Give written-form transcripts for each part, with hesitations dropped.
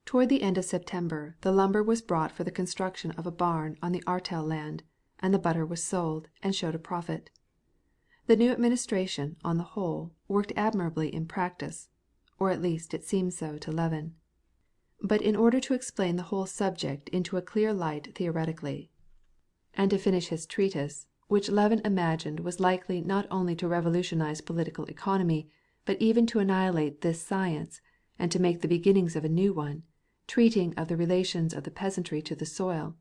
Toward the end of September the lumber was brought for the construction of a barn on the Artel land, and the butter was sold, and showed a profit. The new administration, on the whole, worked admirably in practice, or at least it seemed so to Levin. But in order to explain the whole subject into a clear light theoretically, and to finish his treatise, which Levin imagined was likely not only to revolutionize political economy, but even to annihilate this science, and to make the beginnings of a new one, treating of the relations of the peasantry to the soil,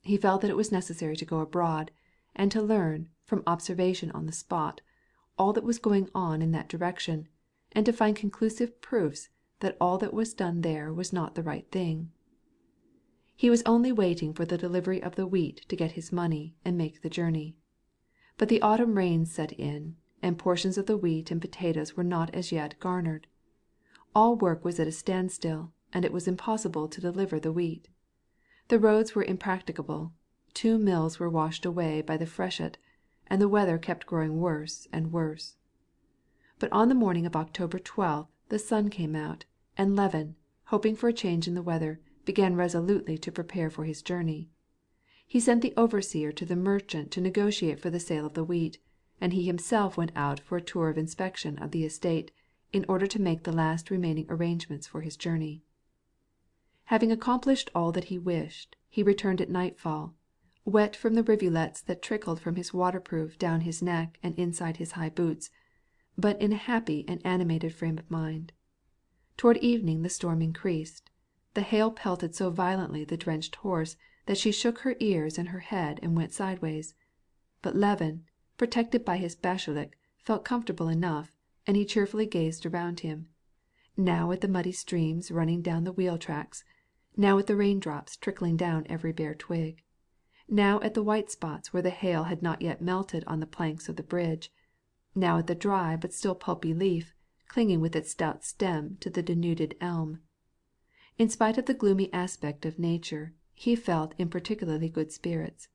he felt that it was necessary to go abroad, and to learn, from observation on the spot, all that was going on in that direction, and to find conclusive proofs that all that was done there was not the right thing. He was only waiting for the delivery of the wheat to get his money and make the journey. But the autumn rains set in, and portions of the wheat and potatoes were not as yet garnered. All work was at a standstill, and it was impossible to deliver the wheat. The roads were impracticable, 2 mills were washed away by the freshet, and the weather kept growing worse and worse. But on the morning of October 12th the sun came out, and Levin, hoping for a change in the weather, began resolutely to prepare for his journey. He sent the overseer to the merchant to negotiate for the sale of the wheat, and he himself went out for a tour of inspection of the estate, in order to make the last remaining arrangements for his journey. Having accomplished all that he wished, he returned at nightfall, wet from the rivulets that trickled from his waterproof down his neck and inside his high boots, but in a happy and animated frame of mind. Toward evening the storm increased. The hail pelted so violently the drenched horse that she shook her ears and her head and went sideways. But Levin, protected by his bashlyk, felt comfortable enough, and he cheerfully gazed around him, now at the muddy streams running down the wheel tracks, now at the raindrops trickling down every bare twig, now at the white spots where the hail had not yet melted on the planks of the bridge, now at the dry but still pulpy leaf clinging with its stout stem to the denuded elm. In spite of the gloomy aspect of nature, he felt in particularly good spirits.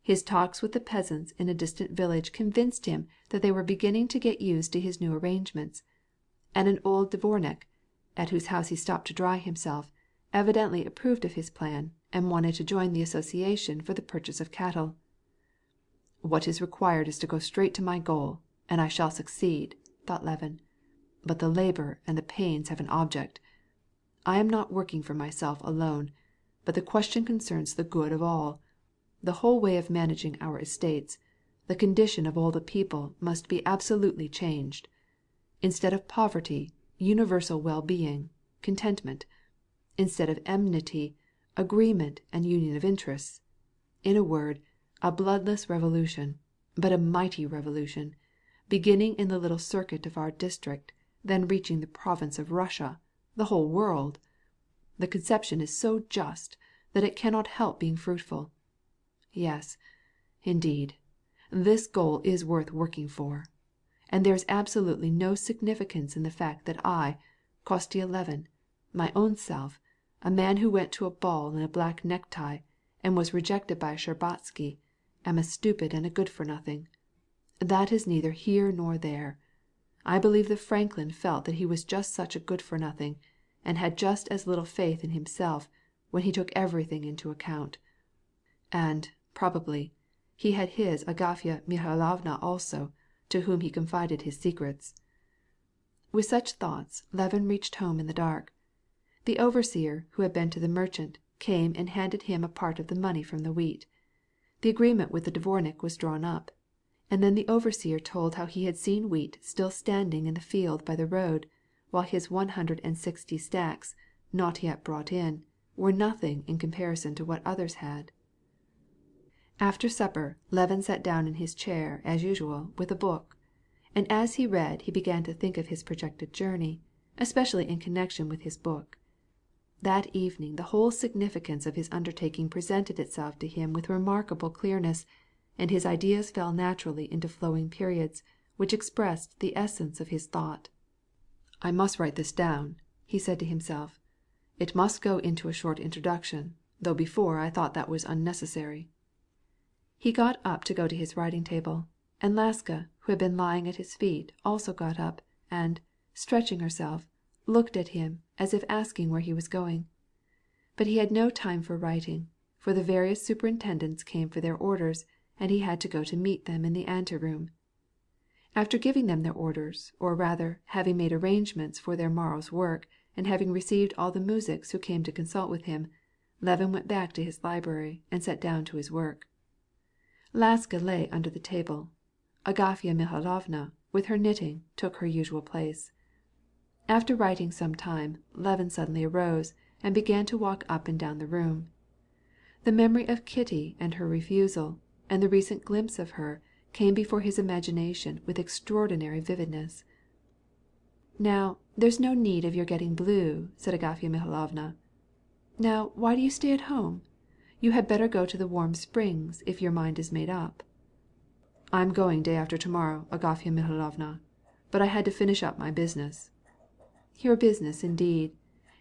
His talks with the peasants in a distant village convinced him that they were beginning to get used to his new arrangements, and an old dvornik, at whose house he stopped to dry himself, evidently approved of his plan, and wanted to join the association for the purchase of cattle. "What is required is to go straight to my goal, and I shall succeed," thought Levin. "But the labor and the pains have an object. I am not working for myself alone, but the question concerns the good of all. The whole way of managing our estates, the condition of all the people must be absolutely changed. Instead of poverty, universal well-being, contentment. Instead of enmity, agreement and union of interests. In a word, a bloodless revolution, but a mighty revolution, beginning in the little circuit of our district, then reaching the province of Russia, the whole world. The conception is so just that it cannot help being fruitful. Yes, indeed, this goal is worth working for. And there is absolutely no significance in the fact that I, Kostya Levin, my own self, a man who went to a ball in a black necktie, and was rejected by a Shtcherbatsky, am a stupid and a good-for-nothing. That is neither here nor there. I believe that Franklin felt that he was just such a good-for-nothing, and had just as little faith in himself, when he took everything into account. And, probably, he had his Agafya Mihalovna also, to whom he confided his secrets." With such thoughts Levin reached home in the dark. The overseer, who had been to the merchant, came and handed him a part of the money from the wheat. The agreement with the dvornik was drawn up, and then the overseer told how he had seen wheat still standing in the field by the road, while his 160 stacks, not yet brought in, were nothing in comparison to what others had. After supper Levin sat down in his chair as usual with a book, and as he read he began to think of his projected journey, especially in connection with his book. That evening the whole significance of his undertaking presented itself to him with remarkable clearness, and his ideas fell naturally into flowing periods, which expressed the essence of his thought. "I must write this down," he said to himself. "It must go into a short introduction, though before I thought that was unnecessary." He got up to go to his writing table, and Laska, who had been lying at his feet, also got up, and, stretching herself, looked at him as if asking where he was going. But he had no time for writing, for the various superintendents came for their orders, and he had to go to meet them in the anteroom. After giving them their orders, or rather, having made arrangements for their morrow's work, and having received all the muzhiks who came to consult with him, Levin went back to his library and sat down to his work. Laska lay under the table. Agafya Mikhailovna, with her knitting, took her usual place. After writing some time, Levin suddenly arose and began to walk up and down the room. The memory of Kitty and her refusal, and the recent glimpse of her, came before his imagination with extraordinary vividness. "Now, there's no need of your getting blue," said Agafya Mikhailovna. "Now, why do you stay at home? You had better go to the warm springs, if your mind is made up." "I'm going day after tomorrow, Agafya Mikhailovna, but I had to finish up my business." "Your business, indeed!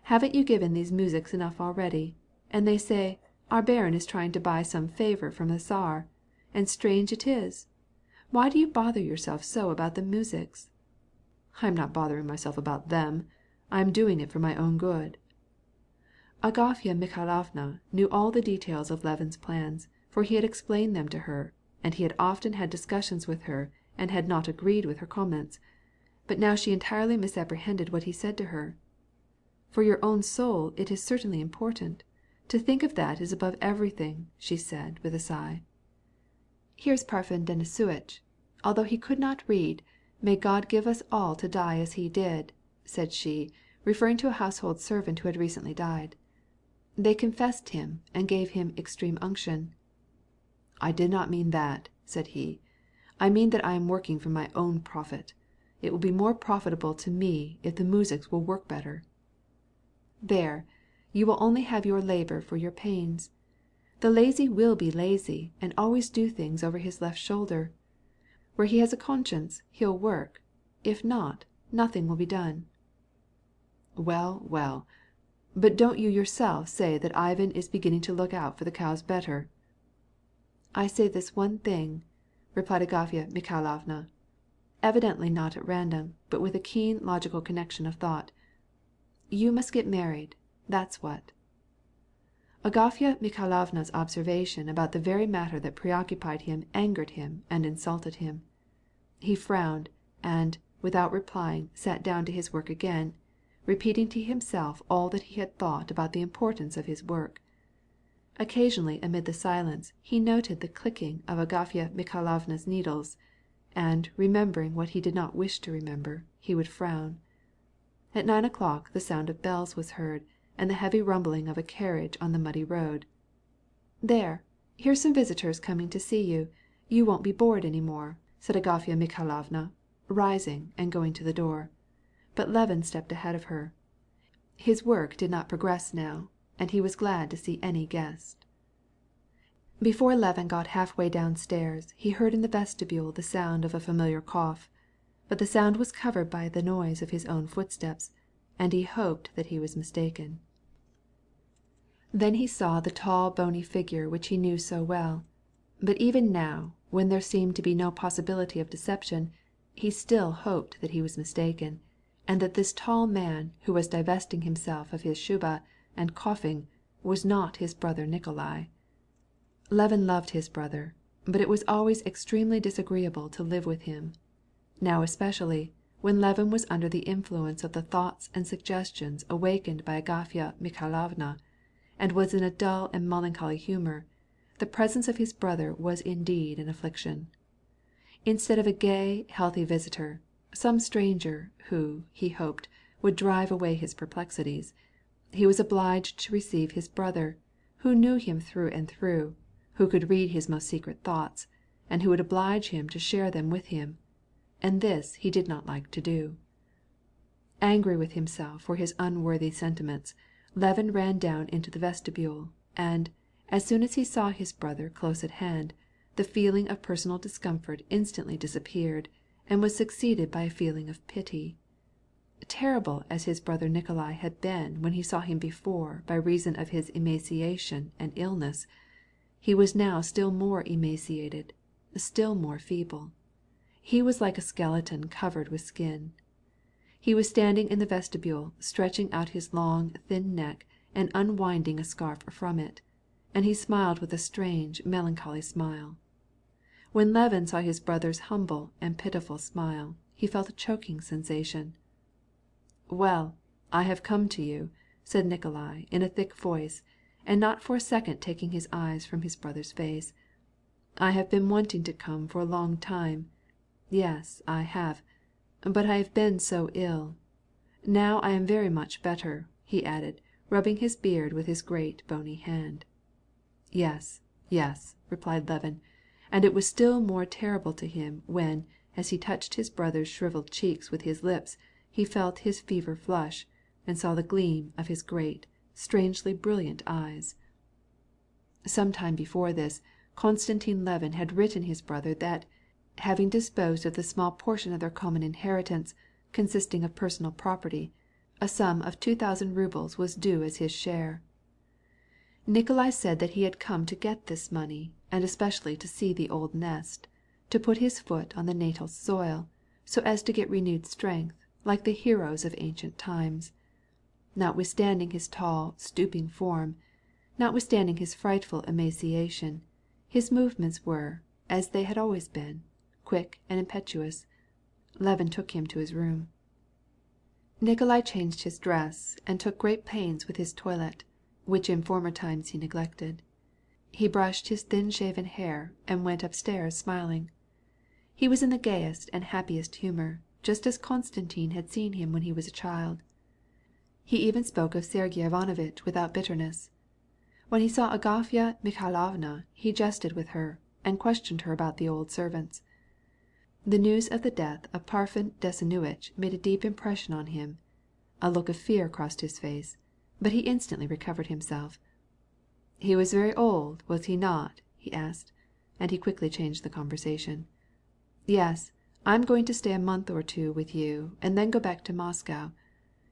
Haven't you given these muzhiks enough already? And they say, our baron is trying to buy some favor from the Tsar. And strange it is. Why do you bother yourself so about the muzhiks?" "I'm not bothering myself about them. I am doing it for my own good." Agafya Mikhailovna knew all the details of Levin's plans, for he had explained them to her, and he had often had discussions with her and had not agreed with her comments. But now she entirely misapprehended what he said to her. "For your own soul it is certainly important. To think of that is above everything," she said, with a sigh. "Here's Parfen Denisovitch. Although he could not read, may God give us all to die as he did," said she, referring to a household servant who had recently died. "They confessed him and gave him extreme unction." "I did not mean that," said he. "I mean that I am working for my own profit. It will be more profitable to me if the muzhiks will work better." "There, you will only have your labor for your pains. The lazy will be lazy and always do things over his left shoulder. Where he has a conscience, he'll work. If not, nothing will be done." "Well, well. But don't you yourself say that Ivan is beginning to look out for the cows better?" "I say this one thing," replied Agafya Mikhailovna, evidently not at random, but with a keen logical connection of thought. "You must get married, that's what." Agafya Mikhailovna's observation about the very matter that preoccupied him angered him and insulted him. He frowned, and, without replying, sat down to his work again, repeating to himself all that he had thought about the importance of his work. Occasionally amid the silence he noted the clicking of Agafya Mikhailovna's needles, and, remembering what he did not wish to remember, he would frown. At 9 o'clock the sound of bells was heard, and the heavy rumbling of a carriage on the muddy road. "There, here's some visitors coming to see you. You won't be bored any more," said Agafya Mikhailovna, rising and going to the door. But Levin stepped ahead of her. His work did not progress now, and he was glad to see any guest. Before Levin got halfway downstairs, he heard in the vestibule the sound of a familiar cough, but the sound was covered by the noise of his own footsteps, and he hoped that he was mistaken. Then he saw the tall bony figure which he knew so well, but even now, when there seemed to be no possibility of deception, he still hoped that he was mistaken, and that this tall man who was divesting himself of his shuba and coughing was not his brother Nikolai. Levin loved his brother, but it was always extremely disagreeable to live with him. Now especially, when Levin was under the influence of the thoughts and suggestions awakened by Agafya Mikhailovna, and was in a dull and melancholy humor, the presence of his brother was indeed an affliction. Instead of a gay, healthy visitor, some stranger who, he hoped, would drive away his perplexities, he was obliged to receive his brother, who knew him through and through, who could read his most secret thoughts, and who would oblige him to share them with him, and this he did not like to do. Angry with himself for his unworthy sentiments, Levin ran down into the vestibule, and, as soon as he saw his brother close at hand, the feeling of personal discomfort instantly disappeared, and was succeeded by a feeling of pity. Terrible as his brother Nikolai had been when he saw him before by reason of his emaciation and illness, he was now still more emaciated, still more feeble. He was like a skeleton covered with skin. He was standing in the vestibule, stretching out his long, thin neck, and unwinding a scarf from it, and he smiled with a strange, melancholy smile. When Levin saw his brother's humble and pitiful smile, he felt a choking sensation. "Well, I have come to you," said Nikolai in a thick voice, and not for a second taking his eyes from his brother's face. "I have been wanting to come for a long time. Yes, I have. But I have been so ill. Now I am very much better," he added, rubbing his beard with his great bony hand. "Yes, yes," replied Levin, and it was still more terrible to him when, as he touched his brother's shriveled cheeks with his lips, he felt his fever flush, and saw the gleam of his great, strangely brilliant eyes. Some time before this, Konstantin Levin had written his brother that, having disposed of the small portion of their common inheritance, consisting of personal property, a sum of 2,000 rubles was due as his share. Nikolai said that he had come to get this money, and especially to see the old nest, to put his foot on the natal soil, so as to get renewed strength, like the heroes of ancient times. Notwithstanding his tall, stooping form, notwithstanding his frightful emaciation, his movements were, as they had always been, quick and impetuous. Levin took him to his room. Nikolai changed his dress and took great pains with his toilet, which in former times he neglected. He brushed his thin-shaven hair and went upstairs smiling. He was in the gayest and happiest humor, just as Konstantin had seen him when he was a child. He even spoke of Sergey Ivanovitch without bitterness. When he saw Agafya Mikhailovna, he jested with her, and questioned her about the old servants. The news of the death of Parfen Desinuich made a deep impression on him. A look of fear crossed his face, but he instantly recovered himself. "He was very old, was he not?" he asked, and he quickly changed the conversation. "Yes, I am going to stay a month or two with you, and then go back to Moscow.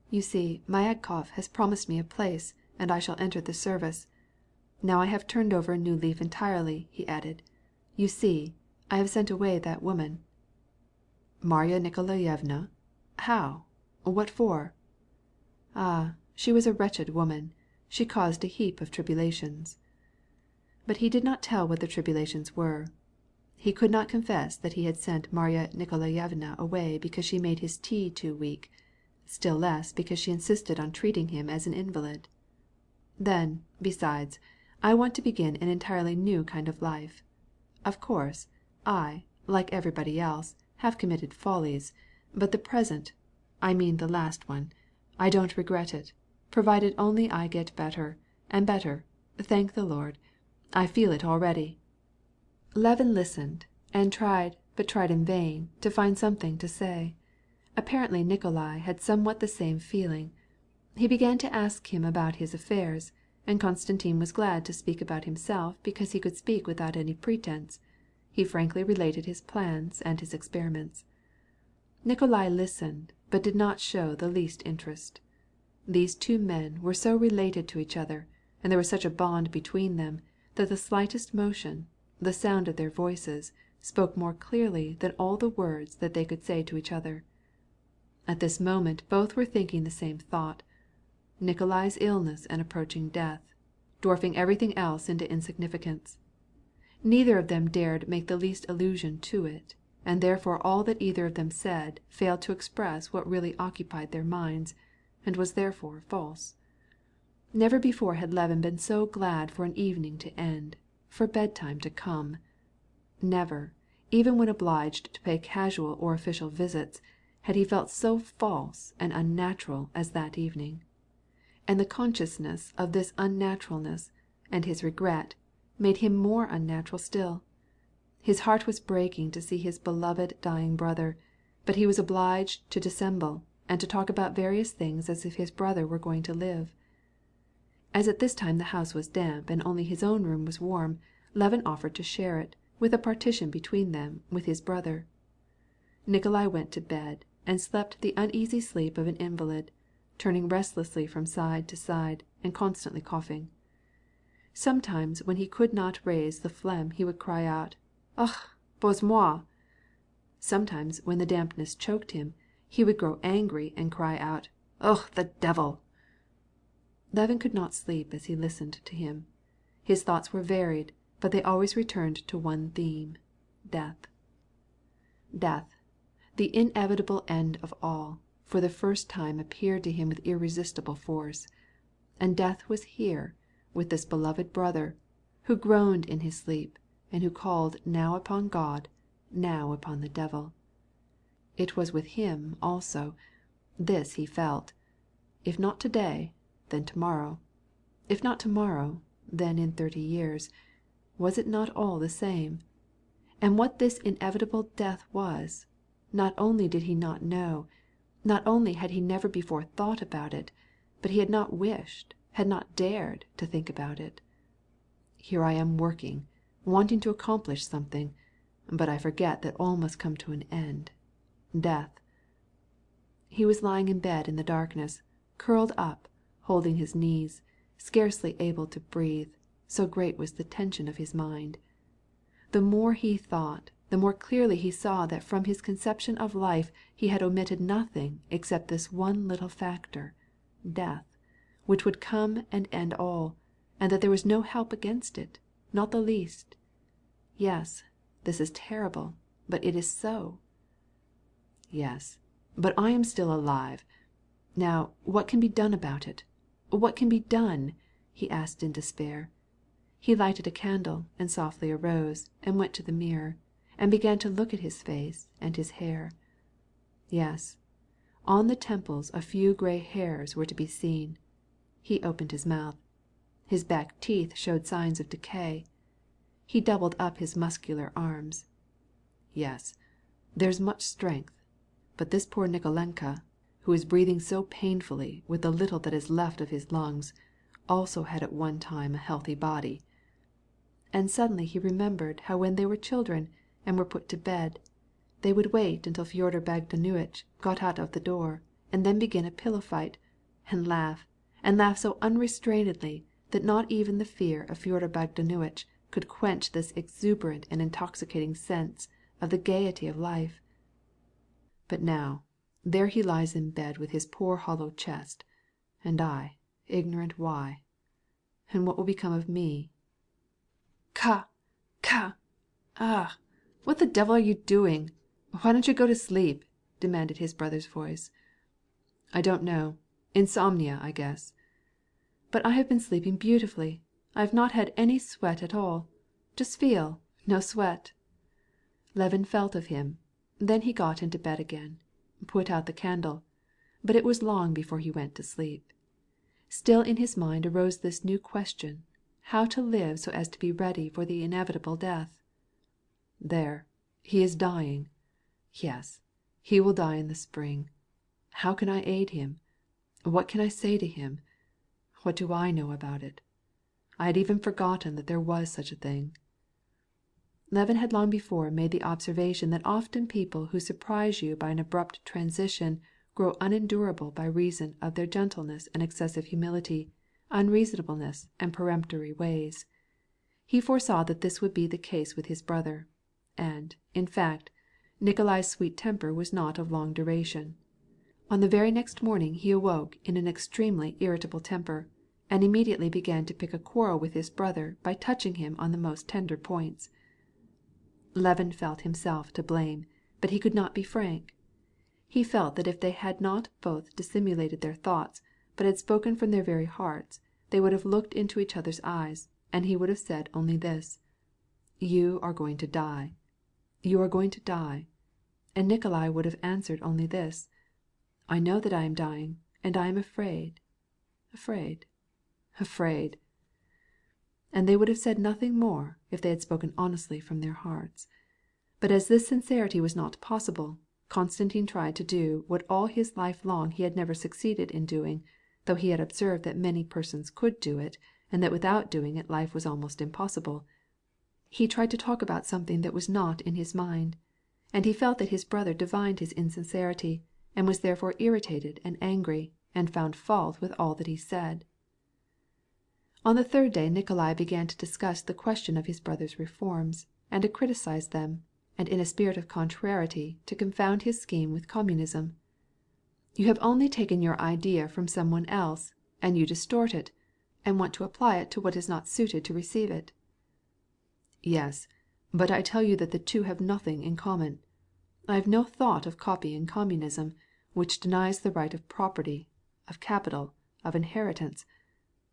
You see, Myagkov has promised me a place, and I shall enter the service. Now I have turned over a new leaf entirely," he added. "You see, I have sent away that woman." "Marya Nikolaevna? How? What for?" "Ah, she was a wretched woman. She caused a heap of tribulations." But he did not tell what the tribulations were. He could not confess that he had sent Marya Nikolaevna away because she made his tea too weak, still less because she insisted on treating him as an invalid. "Then, besides, I want to begin an entirely new kind of life. Of course, I, like everybody else, have committed follies, but the present, I mean the last one, I don't regret it, provided only I get better, and better, thank the Lord. I feel it already." Levin listened, and tried in vain, to find something to say. Apparently Nikolai had somewhat the same feeling. He began to ask him about his affairs, and Konstantin was glad to speak about himself because he could speak without any pretense. He frankly related his plans and his experiments. Nikolai listened, but did not show the least interest. These two men were so related to each other, and there was such a bond between them, that the slightest motion, the sound of their voices, spoke more clearly than all the words that they could say to each other. At this moment both were thinking the same thought, Nikolai's illness and approaching death, dwarfing everything else into insignificance. Neither of them dared make the least allusion to it, and therefore all that either of them said failed to express what really occupied their minds, and was therefore false. Never before had Levin been so glad for an evening to end, for bedtime to come. Never, even when obliged to pay casual or official visits, had he felt so false and unnatural as that evening. And the consciousness of this unnaturalness, and his regret, made him more unnatural still. His heart was breaking to see his beloved dying brother, but he was obliged to dissemble, and to talk about various things as if his brother were going to live. As at this time the house was damp and only his own room was warm, Levin offered to share it, with a partition between them, with his brother. Nikolai went to bed, and slept the uneasy sleep of an invalid, turning restlessly from side to side, and constantly coughing. Sometimes when he could not raise the phlegm he would cry out, "Ugh, bozhe moi!" Sometimes when the dampness choked him, he would grow angry and cry out, "Ugh, the devil!" Levin could not sleep as he listened to him. His thoughts were varied, but they always returned to one theme: death. Death, the inevitable end of all, for the first time appeared to him with irresistible force. And death was here, with this beloved brother, who groaned in his sleep, and who called now upon God, now upon the devil. It was with him also. This he felt. If not today, then tomorrow. If not tomorrow, then in 30 years. Was it not all the same? And what this inevitable death was, not only did he not know, not only had he never before thought about it, but he had not wished, had not dared to think about it. Here I am working, wanting to accomplish something, but I forget that all must come to an end. Death. He was lying in bed in the darkness, curled up, holding his knees, scarcely able to breathe, so great was the tension of his mind. The more he thought, the more clearly he saw that from his conception of life he had omitted nothing except this one little factor, death, which would come and end all, and that there was no help against it, not the least. Yes, this is terrible, but it is so. Yes, but I am still alive. Now, what can be done about it? What can be done? He asked in despair. He lighted a candle and softly arose and went to the mirror, and began to look at his face and his hair. Yes, on the temples a few gray hairs were to be seen. He opened his mouth. His back teeth showed signs of decay. He doubled up his muscular arms. Yes, there's much strength, but this poor Nikolenka, who is breathing so painfully with the little that is left of his lungs, also had at one time a healthy body. And suddenly he remembered how when they were children and were put to bed, they would wait until Fyodor Bogdanuitch got out of the door, and then begin a pillow fight, and laugh so unrestrainedly that not even the fear of Fyodor Bogdanuitch could quench this exuberant and intoxicating sense of the gaiety of life. But now, there he lies in bed with his poor hollow chest, and I, ignorant why. And what will become of me? Ka! Ah! What the devil are you doing? Why don't you go to sleep? Demanded his brother's voice. I don't know. Insomnia, I guess. But I have been sleeping beautifully. I have not had any sweat at all. Just feel, no sweat. Levin felt of him. Then he got into bed again, put out the candle, but it was long before he went to sleep. Still in his mind arose this new question, how to live so as to be ready for the inevitable death. There, he is dying. Yes, he will die in the spring. How can I aid him? What can I say to him? What do I know about it? I had even forgotten that there was such a thing. Levin had long before made the observation that often people who surprise you by an abrupt transition grow unendurable by reason of their gentleness and excessive humility, unreasonableness and peremptory ways. He foresaw that this would be the case with his brother, and, in fact, Nikolai's sweet temper was not of long duration. On the very next morning he awoke in an extremely irritable temper, and immediately began to pick a quarrel with his brother by touching him on the most tender points. Levin felt himself to blame, but he could not be frank. He felt that if they had not both dissimulated their thoughts, but had spoken from their very hearts, they would have looked into each other's eyes, and he would have said only this: "You are going to die. You are going to die." And Nikolai would have answered only this: "I know that I am dying, and I am afraid. And they would have said nothing more if they had spoken honestly from their hearts. But as this sincerity was not possible, Konstantin tried to do what all his life long he had never succeeded in doing, though he had observed that many persons could do it, and that without doing it life was almost impossible. He tried to talk about something that was not in his mind, and he felt that his brother divined his insincerity, and was therefore irritated and angry, and found fault with all that he said. On the third day Nikolai began to discuss the question of his brother's reforms, and to criticize them, and in a spirit of contrariety to confound his scheme with communism. "You have only taken your idea from some one else, and you distort it, and want to apply it to what is not suited to receive it." "Yes, but I tell you that the two have nothing in common. I have no thought of copying communism, which denies the right of property, of capital, of inheritance,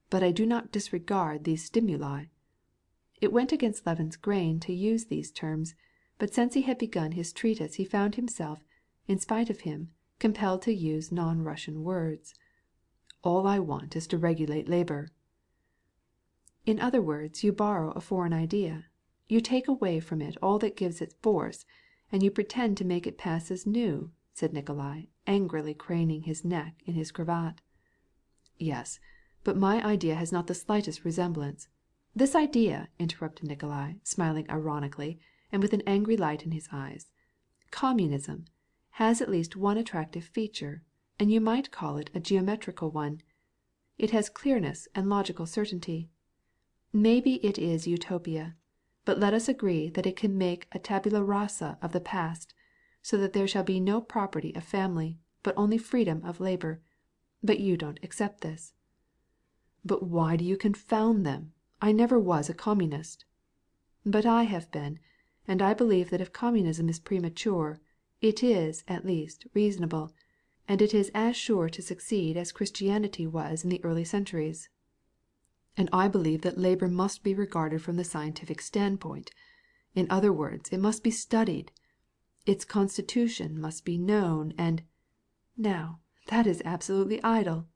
but I do not disregard these stimuli." It went against Levin's grain to use these terms, but since he had begun his treatise he found himself, in spite of him, compelled to use non-Russian words. "All I want is to regulate labor." "In other words, you borrow a foreign idea. You take away from it all that gives it force, and you pretend to make it pass as new," said Nikolai, angrily craning his neck in his cravat. "Yes, but my idea has not the slightest resemblance—" "This idea," interrupted Nikolai, smiling ironically, and with an angry light in his eyes, "communism, has at least one attractive feature, and you might call it a geometrical one. It has clearness and logical certainty. Maybe it is utopia, but let us agree that it can make a tabula rasa of the past, so that there shall be no property of family, but only freedom of labor. But you don't accept this." "But why do you confound them? I never was a communist." "But I have been, and I believe that if communism is premature, it is, at least, reasonable, and it is as sure to succeed as Christianity was in the early centuries. And I believe that labor must be regarded from the scientific standpoint. In other words, it must be studied. Its constitution must be known, and—" "Now, that is absolutely idle.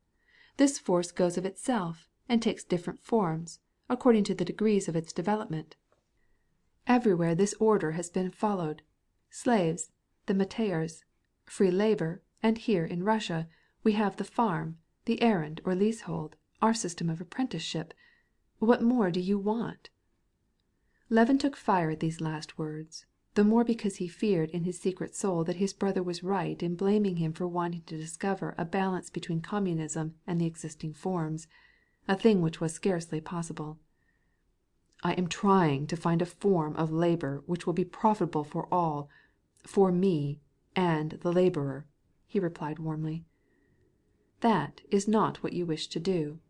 This force goes of itself, and takes different forms, according to the degrees of its development. Everywhere this order has been followed. Slaves, the métayers, free labor, and here in Russia we have the farm, the errand or leasehold, our system of apprenticeship. What more do you want?" Levin took fire at these last words, the more because he feared in his secret soul that his brother was right in blaming him for wanting to discover a balance between communism and the existing forms, a thing which was scarcely possible. "I am trying to find a form of labor which will be profitable for all, for me and the laborer," he replied warmly. "That is not what you wish to do.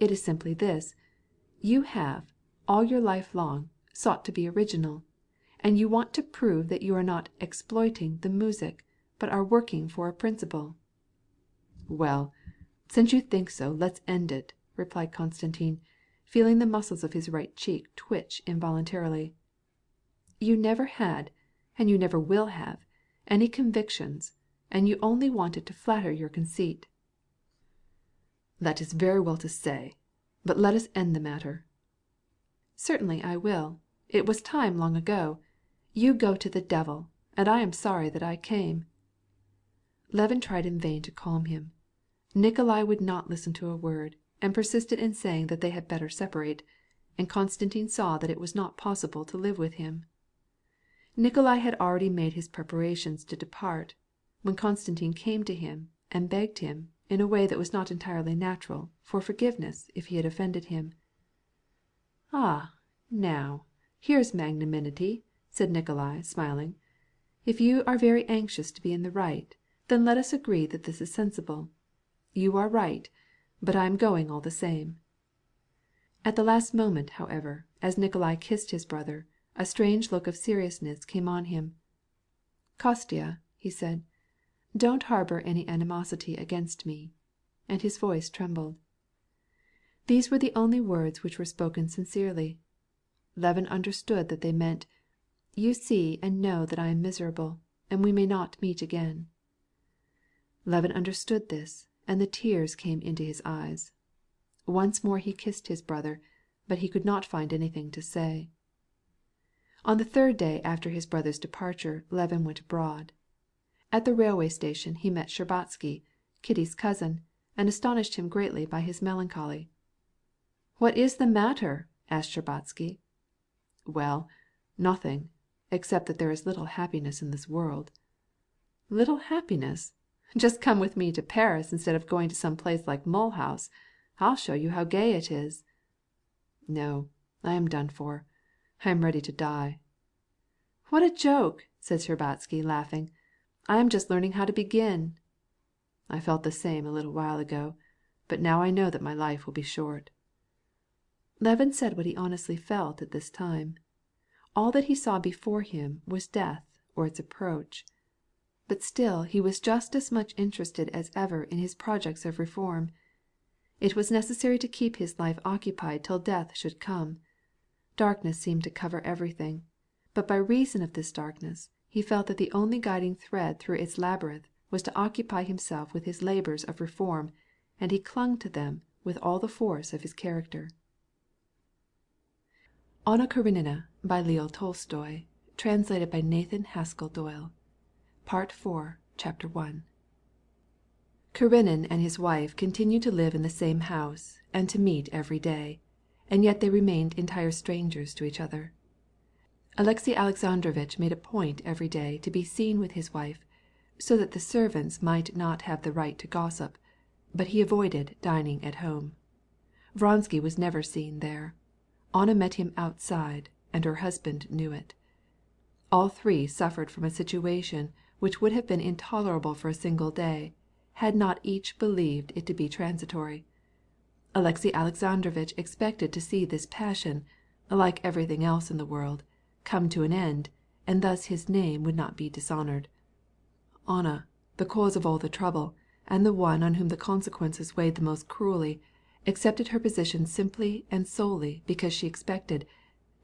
It is simply this: you have, all your life long, sought to be original, and you want to prove that you are not exploiting the music, but are working for a principle." "Well, since you think so, let's end it," replied Konstantin, feeling the muscles of his right cheek twitch involuntarily. "You never had, and you never will have, any convictions, and you only wanted to flatter your conceit." "That is very well to say, but let us end the matter." "Certainly I will. It was time long ago. You go to the devil, and I am sorry that I came." Levin tried in vain to calm him. Nikolai would not listen to a word, and persisted in saying that they had better separate, and Konstantin saw that it was not possible to live with him. Nikolai had already made his preparations to depart, when Konstantin came to him and begged him, in a way that was not entirely natural, for forgiveness if he had offended him. "Ah, now, here's magnanimity," said Nikolai, smiling. "If you are very anxious to be in the right, then let us agree that this is sensible. You are right, but I am going all the same." At the last moment, however, as Nikolai kissed his brother, a strange look of seriousness came on him. "Kostya," he said, "don't harbor any animosity against me," and his voice trembled. These were the only words which were spoken sincerely. Levin understood that they meant, "You see and know that I am miserable, and we may not meet again." Levin understood this, and the tears came into his eyes. Once more he kissed his brother, but he could not find anything to say. On the third day after his brother's departure, Levin went abroad. At the railway station he met Shtcherbatsky, Kitty's cousin, and astonished him greatly by his melancholy. "What is the matter?" asked Shtcherbatsky. "Well, nothing, except that there is little happiness in this world." "Little happiness? Just come with me to Paris instead of going to some place like Mulhouse. I'll show you how gay it is." "No, I am done for. I am ready to die." "What a joke!" said Shtcherbatsky, laughing. "I am just learning how to begin." "I felt the same a little while ago. but now I know that my life will be short." Levin said what he honestly felt at this time. All that he saw before him was death or its approach. But still he was just as much interested as ever in his projects of reform. It was necessary to keep his life occupied till death should come. Darkness seemed to cover everything, but by reason of this darkness he felt that the only guiding thread through its labyrinth was to occupy himself with his labors of reform, and he clung to them with all the force of his character. Anna Karenina by Leo Tolstoy, translated by Nathan Haskell Doyle. Part 4, Chapter 1. Karenin and his wife continued to live in the same house and to meet every day, and yet they remained entire strangers to each other. Alexey Alexandrovitch made a point every day to be seen with his wife, so that the servants might not have the right to gossip, but he avoided dining at home. Vronsky was never seen there. Anna met him outside, and her husband knew it. All three suffered from a situation which would have been intolerable for a single day, had not each believed it to be transitory. Alexey Alexandrovitch expected to see this passion, like everything else in the world, come to an end, and thus his name would not be dishonored. Anna, the cause of all the trouble, and the one on whom the consequences weighed the most cruelly, accepted her position simply and solely because she expected,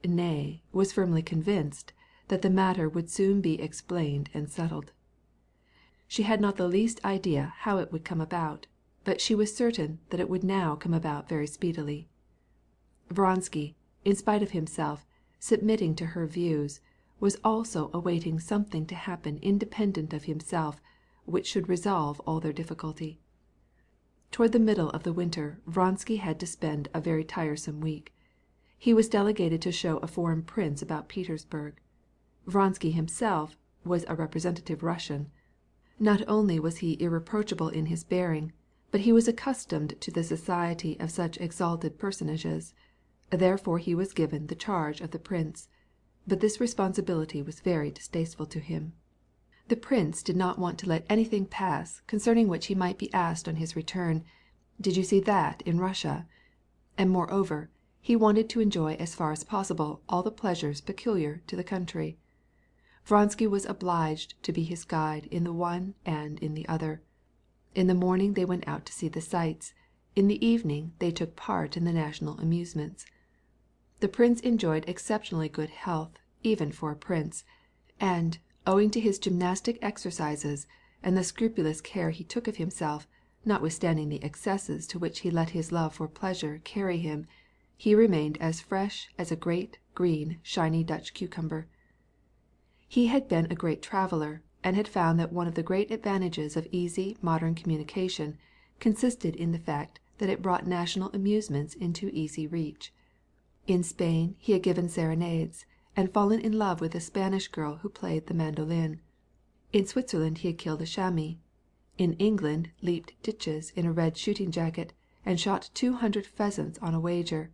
nay, was firmly convinced, that the matter would soon be explained and settled. She had not the least idea how it would come about, but she was certain that it would now come about very speedily. Vronsky, in spite of himself, submitting to her views, was also awaiting something to happen independent of himself, which should resolve all their difficulty. Toward the middle of the winter Vronsky had to spend a very tiresome week. He was delegated to show a foreign prince about Petersburg. Vronsky himself was a representative Russian. Not only was he irreproachable in his bearing, but he was accustomed to the society of such exalted personages. Therefore he was given the charge of the prince. But this responsibility was very distasteful to him. The prince did not want to let anything pass concerning which he might be asked on his return, "Did you see that in Russia?" And moreover, he wanted to enjoy as far as possible all the pleasures peculiar to the country. Vronsky was obliged to be his guide in the one and in the other. In the morning they went out to see the sights. In the evening they took part in the national amusements. The prince enjoyed exceptionally good health, even for a prince, and, owing to his gymnastic exercises and the scrupulous care he took of himself, notwithstanding the excesses to which he let his love for pleasure carry him, he remained as fresh as a great, green, shiny Dutch cucumber. He had been a great traveler, and had found that one of the great advantages of easy modern communication consisted in the fact that it brought national amusements into easy reach. In Spain he had given serenades, and fallen in love with a Spanish girl who played the mandolin. In Switzerland he had killed a chamois. In England leaped ditches in a red shooting jacket, and shot 200 pheasants on a wager.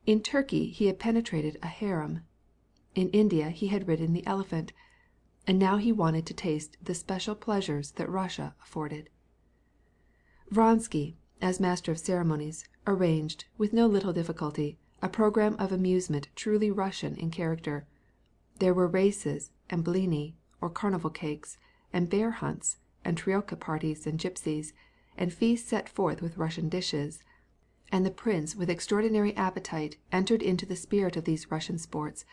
In Turkey he had penetrated a harem. In India he had ridden the elephant, and now he wanted to taste the special pleasures that Russia afforded. Vronsky, as master of ceremonies, arranged, with no little difficulty, a program of amusement truly Russian in character. There were races and blini, or carnival cakes, and bear hunts, and troika parties and gypsies, and feasts set forth with Russian dishes, and the prince with extraordinary appetite entered into the spirit of these Russian sports,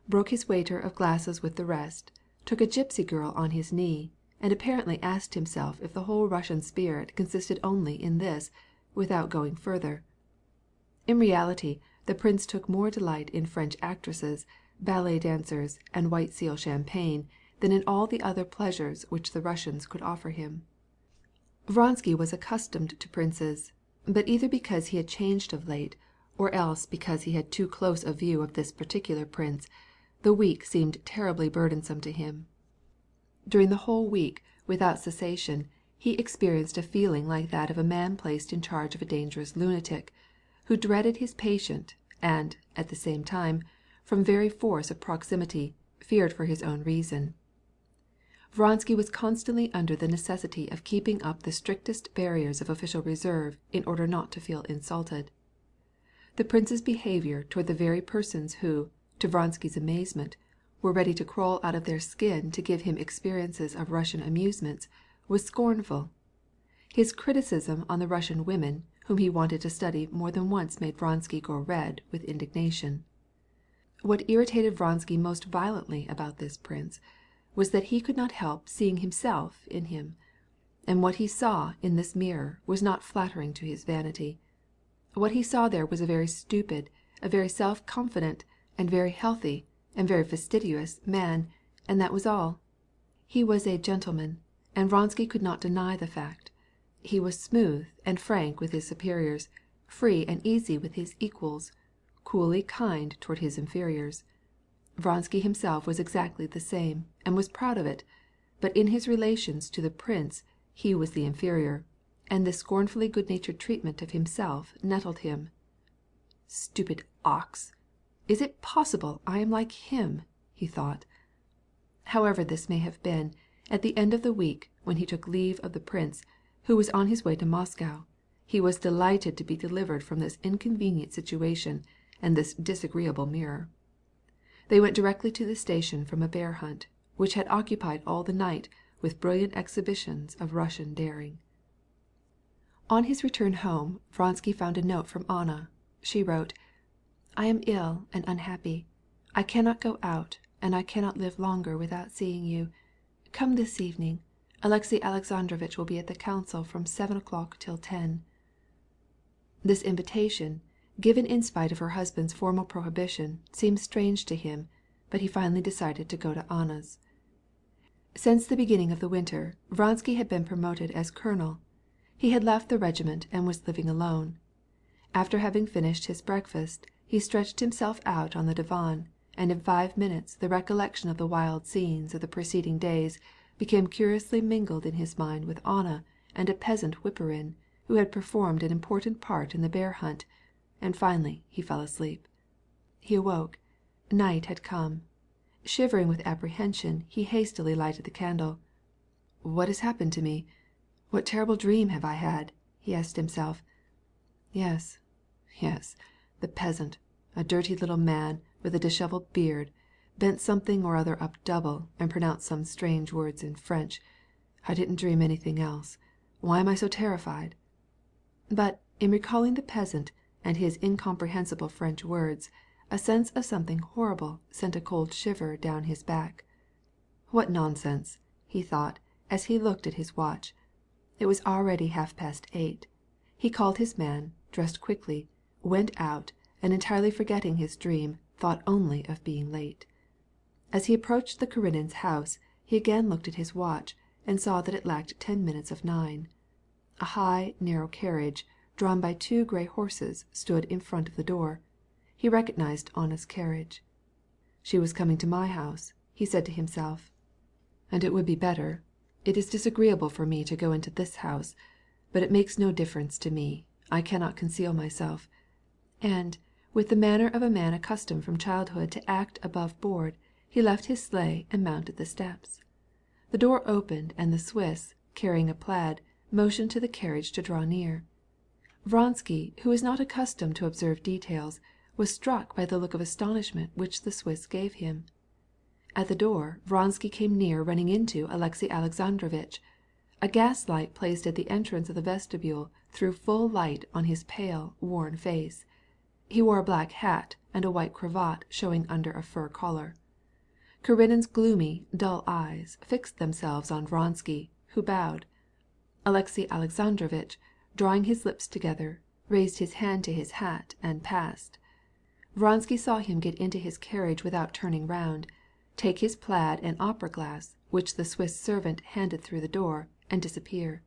broke his waiter of glasses with the rest, took a gypsy girl on his knee, and apparently asked himself if the whole Russian spirit consisted only in this, without going further. In reality, the prince took more delight in French actresses, ballet dancers, and white seal champagne than in all the other pleasures which the Russians could offer him. Vronsky was accustomed to princes, but either because he had changed of late, or else because he had too close a view of this particular prince, the week seemed terribly burdensome to him. During the whole week, without cessation, he experienced a feeling like that of a man placed in charge of a dangerous lunatic, who dreaded his patient, and, at the same time, from very force of proximity, feared for his own reason. Vronsky was constantly under the necessity of keeping up the strictest barriers of official reserve in order not to feel insulted. The prince's behavior toward the very persons who, to Vronsky's amazement, were ready to crawl out of their skin to give him experiences of Russian amusements, was scornful. His criticism on the Russian women whom he wanted to study more than once made Vronsky go red with indignation. What irritated Vronsky most violently about this prince was that he could not help seeing himself in him, and what he saw in this mirror was not flattering to his vanity. What he saw there was a very stupid, a very self-confident, and very healthy, and very fastidious man, and that was all. He was a gentleman, and Vronsky could not deny the fact. He was smooth and frank with his superiors, free and easy with his equals, coolly kind toward his inferiors. Vronsky himself was exactly the same, and was proud of it, but in his relations to the prince he was the inferior, and this scornfully good-natured treatment of himself nettled him. "Stupid ox! Is it possible I am like him?" he thought. However this may have been, at the end of the week, when he took leave of the prince, who was on his way to Moscow, he was delighted to be delivered from this inconvenient situation and this disagreeable mirror. They went directly to the station from a bear hunt, which had occupied all the night with brilliant exhibitions of Russian daring. On his return home, Vronsky found a note from Anna. She wrote, "I am ill and unhappy. I cannot go out, and I cannot live longer without seeing you. Come this evening. Alexey Alexandrovitch will be at the council from 7 o'clock till 10. This invitation, given in spite of her husband's formal prohibition, seemed strange to him, but he finally decided to go to Anna's. Since the beginning of the winter, Vronsky had been promoted as colonel. He had left the regiment and was living alone. After having finished his breakfast, he stretched himself out on the divan, and in 5 minutes the recollection of the wild scenes of the preceding days became curiously mingled in his mind with Anna and a peasant whipper-in, who had performed an important part in the bear hunt, and finally he fell asleep. He awoke. Night had come. Shivering with apprehension, he hastily lighted the candle. "What has happened to me? What terrible dream have I had?" he asked himself. Yes, the peasant, a dirty little man with a dishevelled beard, bent something or other up double and pronounced some strange words in French. I didn't dream anything else. Why am I so terrified? But in recalling the peasant and his incomprehensible French words, a sense of something horrible sent a cold shiver down his back. What nonsense, he thought, as he looked at his watch. It was already 8:30. He called his man, dressed quickly, went out, and entirely forgetting his dream, thought only of being late. As he approached the Karenins' house, he again looked at his watch and saw that it lacked 10 minutes of 9. A high, narrow carriage, drawn by 2 gray horses, stood in front of the door. He recognized Anna's carriage. She was coming to my house, he said to himself. And it would be better. It is disagreeable for me to go into this house, but it makes no difference to me. I cannot conceal myself. And, with the manner of a man accustomed from childhood to act above board, he left his sleigh and mounted the steps. The door opened, and the Swiss, carrying a plaid, motioned to the carriage to draw near. Vronsky, who was not accustomed to observe details, was struck by the look of astonishment which the Swiss gave him. At the door, Vronsky came near running into Alexey Alexandrovitch. A gaslight placed at the entrance of the vestibule threw full light on his pale, worn face. He wore a black hat and a white cravat showing under a fur collar. Karenin's gloomy, dull eyes fixed themselves on Vronsky, who bowed. Alexey Alexandrovitch, drawing his lips together, raised his hand to his hat and passed. Vronsky saw him get into his carriage without turning round, take his plaid and opera-glass, which the Swiss servant handed through the door, and disappear.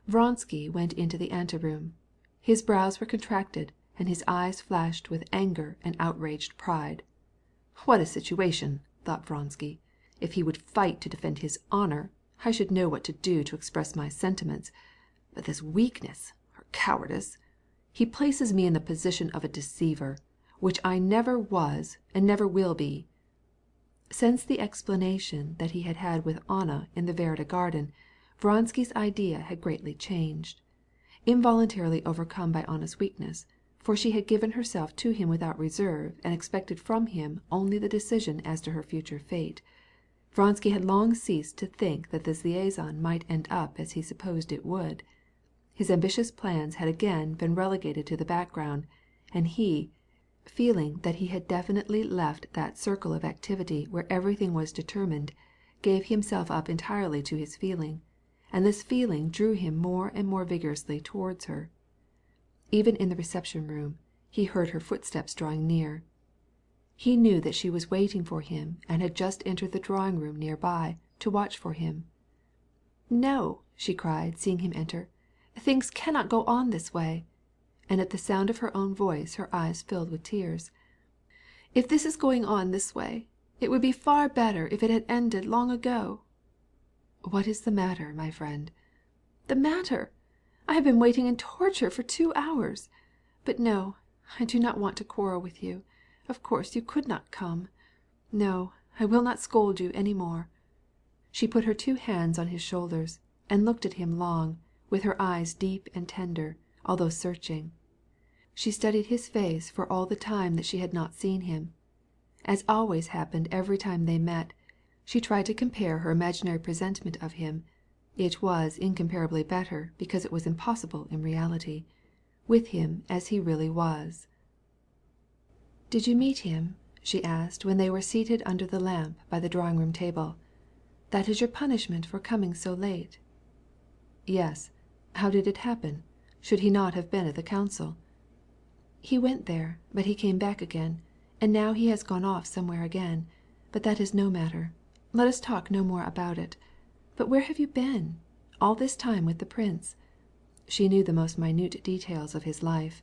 Vronsky went into the anteroom. His brows were contracted, and his eyes flashed with anger and outraged pride. What a situation, thought Vronsky. If he would fight to defend his honor, I should know what to do to express my sentiments. But this weakness, or cowardice, he places me in the position of a deceiver, which I never was and never will be. Since the explanation that he had had with Anna in the Vereda garden, Vronsky's idea had greatly changed. Involuntarily overcome by Anna's weakness, for she had given herself to him without reserve and expected from him only the decision as to her future fate, Vronsky had long ceased to think that this liaison might end up as he supposed it would. His ambitious plans had again been relegated to the background, and he, feeling that he had definitely left that circle of activity where everything was determined, gave himself up entirely to his feeling, and this feeling drew him more and more vigorously towards her. Even in the reception room, he heard her footsteps drawing near. He knew that she was waiting for him and had just entered the drawing room near by to watch for him. "No," she cried, seeing him enter. "Things cannot go on this way." And at the sound of her own voice her eyes filled with tears. "If this is going on this way, it would be far better if it had ended long ago." "What is the matter, my friend?" "The matter! I have been waiting in torture for 2 hours. But no, I do not want to quarrel with you. Of course you could not come. No, I will not scold you any more." She put her 2 hands on his shoulders, and looked at him long, with her eyes deep and tender, although searching. She studied his face for all the time that she had not seen him. As always happened every time they met, she tried to compare her imaginary presentment of him. It was incomparably better because it was impossible in reality, with him as he really was. "Did you meet him?" she asked when they were seated under the lamp by the drawing-room table. "That is your punishment for coming so late." "Yes. How did it happen? Should he not have been at the council?" "He went there, but he came back again, and now he has gone off somewhere again. But that is no matter. Let us talk no more about it. But where have you been? All this time with the prince?" She knew the most minute details of his life.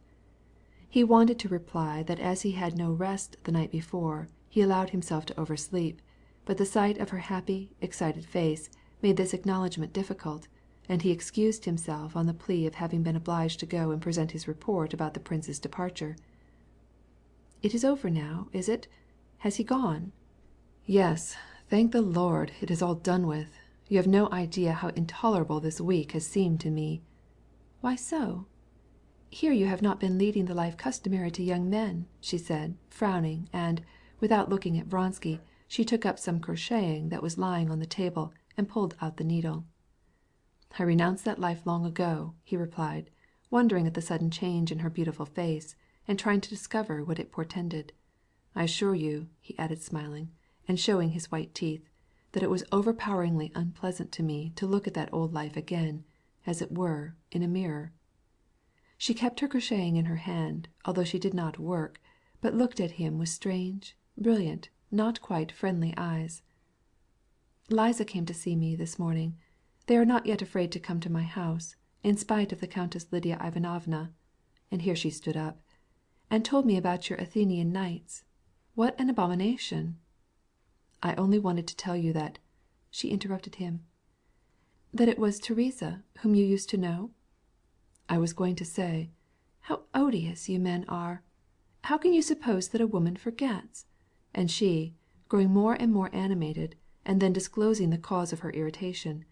He wanted to reply that as he had no rest the night before, he allowed himself to oversleep, but the sight of her happy, excited face made this acknowledgment difficult, and he excused himself on the plea of having been obliged to go and present his report about the prince's departure. "It is over now, is it? Has he gone?" "Yes, thank the Lord, it is all done with. You have no idea how intolerable this week has seemed to me." "Why so? Here you have not been leading the life customary to young men," she said, frowning, and, without looking at Vronsky, she took up some crocheting that was lying on the table and pulled out the needle. "I renounced that life long ago," he replied, wondering at the sudden change in her beautiful face, and trying to discover what it portended. "I assure you," he added smiling, and showing his white teeth, "that it was overpoweringly unpleasant to me to look at that old life again, as it were, in a mirror." She kept her crocheting in her hand, although she did not work, but looked at him with strange, brilliant, not quite friendly eyes. "Liza came to see me this morning. They are not yet afraid to come to my house, in spite of the Countess Lidia Ivanovna," and here she stood up, "and told me about your Athenian nights. What an abomination!" "I only wanted to tell you that—" She interrupted him. "That it was Teresa whom you used to know?" "I was going to say, how odious you men are! How can you suppose that a woman forgets?" And she, growing more and more animated, and then disclosing the cause of her irritation.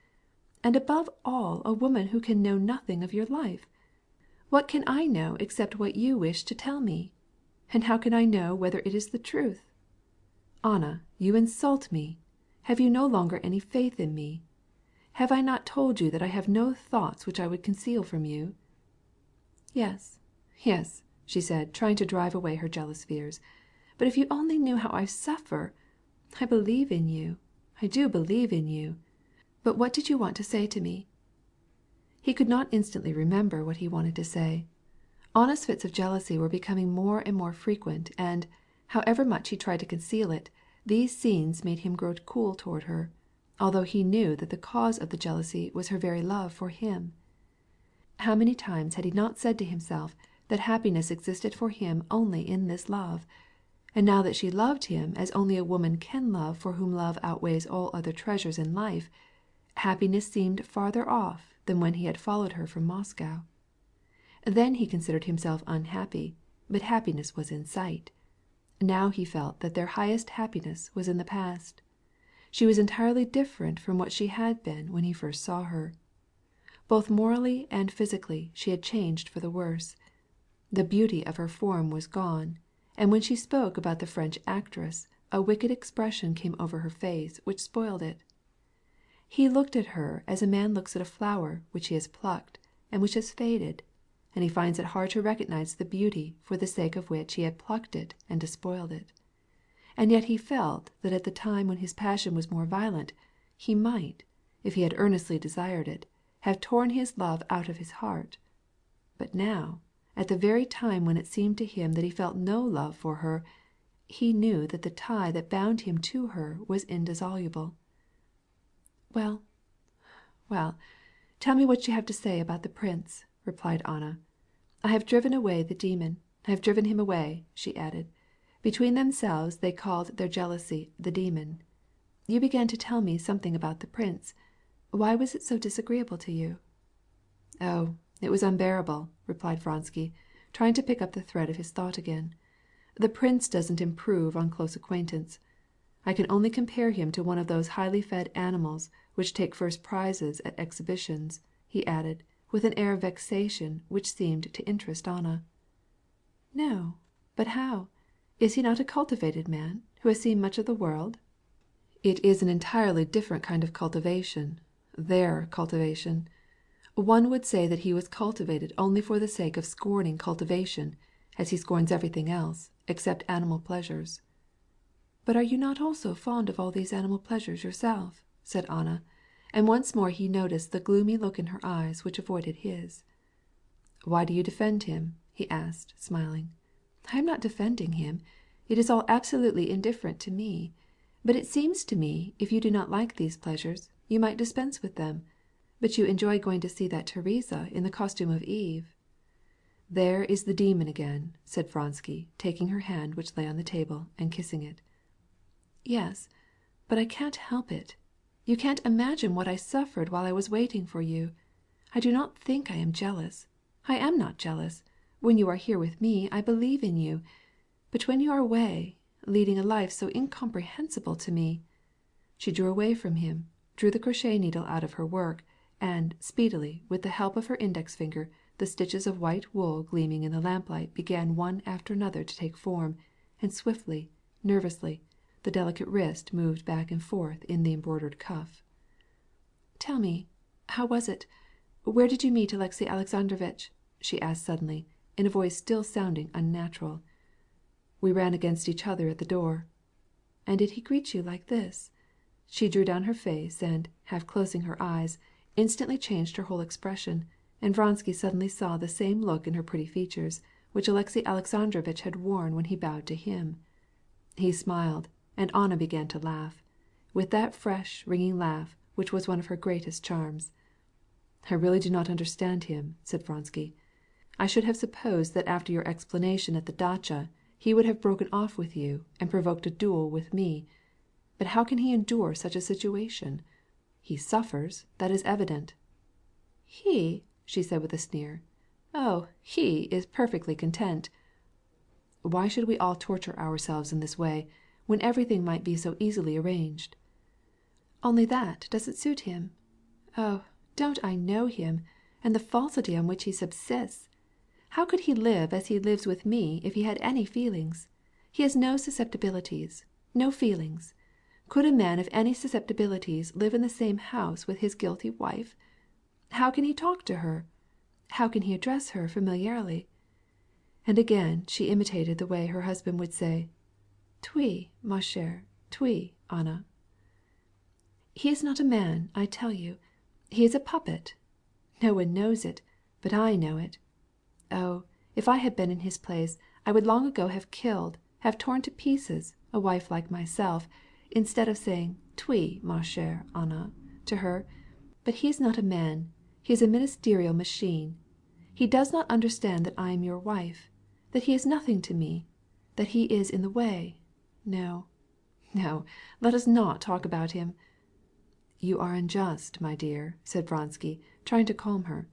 "And above all a woman who can know nothing of your life. What can I know except what you wish to tell me? And how can I know whether it is the truth? Anna, you insult me. Have you no longer any faith in me? Have I not told you that I have no thoughts which I would conceal from you?" "Yes, yes," she said, trying to drive away her jealous fears. "But if you only knew how I suffer! I believe in you. I do believe in you. But what did you want to say to me?" He could not instantly remember what he wanted to say. Anna's fits of jealousy were becoming more and more frequent, and, however much he tried to conceal it, these scenes made him grow cool toward her, although he knew that the cause of the jealousy was her very love for him. How many times had he not said to himself that happiness existed for him only in this love? And now that she loved him as only a woman can love for whom love outweighs all other treasures in life, happiness seemed farther off than when he had followed her from Moscow. Then he considered himself unhappy, but happiness was in sight. Now he felt that their highest happiness was in the past. She was entirely different from what she had been when he first saw her. Both morally and physically she had changed for the worse. The beauty of her form was gone, and when she spoke about the French actress, a wicked expression came over her face which spoiled it. He looked at her as a man looks at a flower which he has plucked and which has faded, and he finds it hard to recognize the beauty for the sake of which he had plucked it and despoiled it. And yet he felt that at the time when his passion was more violent, he might, if he had earnestly desired it, have torn his love out of his heart. But now, at the very time when it seemed to him that he felt no love for her, he knew that the tie that bound him to her was indissoluble. "Well, well, tell me what you have to say about the prince," replied Anna. "I have driven away the demon. I have driven him away," she added. Between themselves they called their jealousy the demon. "You began to tell me something about the prince. Why was it so disagreeable to you?" "Oh, it was unbearable," replied Vronsky, trying to pick up the thread of his thought again. "The prince doesn't improve on close acquaintance. I can only compare him to one of those highly fed animals which take first prizes at exhibitions," he added, with an air of vexation which seemed to interest Anna. "No, but how? Is he not a cultivated man, who has seen much of the world?" "It is an entirely different kind of cultivation, their cultivation. One would say that he was cultivated only for the sake of scorning cultivation, as he scorns everything else, except animal pleasures." "But are you not also fond of all these animal pleasures yourself?" said Anna, and once more he noticed the gloomy look in her eyes which avoided his. "Why do you defend him?" he asked, smiling. "I am not defending him. It is all absolutely indifferent to me. But it seems to me if you do not like these pleasures, you might dispense with them. But you enjoy going to see that Teresa in the costume of Eve." "There is the demon again," said Vronsky, taking her hand which lay on the table and kissing it. "Yes, but I can't help it. You can't imagine what I suffered while I was waiting for you. I do not think I am jealous. I am not jealous. When you are here with me, I believe in you. But when you are away, leading a life so incomprehensible to me—" She drew away from him, drew the crochet needle out of her work, and speedily, with the help of her index finger, the stitches of white wool gleaming in the lamplight began one after another to take form, and swiftly, nervously, the delicate wrist moved back and forth in the embroidered cuff. "Tell me, how was it? Where did you meet Alexey Alexandrovitch?" she asked suddenly, in a voice still sounding unnatural. "We ran against each other at the door." "And did he greet you like this?" She drew down her face and, half closing her eyes, instantly changed her whole expression, and Vronsky suddenly saw the same look in her pretty features which Alexey Alexandrovitch had worn when he bowed to him. He smiled, and Anna began to laugh, with that fresh, ringing laugh which was one of her greatest charms. "I really do not understand him," said Vronsky. "I should have supposed that after your explanation at the dacha he would have broken off with you and provoked a duel with me. But how can he endure such a situation? He suffers, that is evident." "He?" she said with a sneer. "Oh, he is perfectly content." "Why should we all torture ourselves in this way, when everything might be so easily arranged?" "Only that doesn't suit him. Oh, don't I know him, and the falsity on which he subsists! How could he live as he lives with me if he had any feelings? He has no susceptibilities, no feelings. Could a man of any susceptibilities live in the same house with his guilty wife? How can he talk to her? How can he address her familiarly?" And again she imitated the way her husband would say, "Toi, ma chère, toi, Anna." "He is not a man, I tell you. He is a puppet. No one knows it, but I know it. Oh, if I had been in his place, I would long ago have killed, have torn to pieces, a wife like myself, instead of saying, 'Toi, ma chère Anna,' to her. But he is not a man. He is a ministerial machine. He does not understand that I am your wife, that he is nothing to me, that he is in the way. No, no, let us not talk about him." "You are unjust, my dear," said Vronsky, trying to calm her.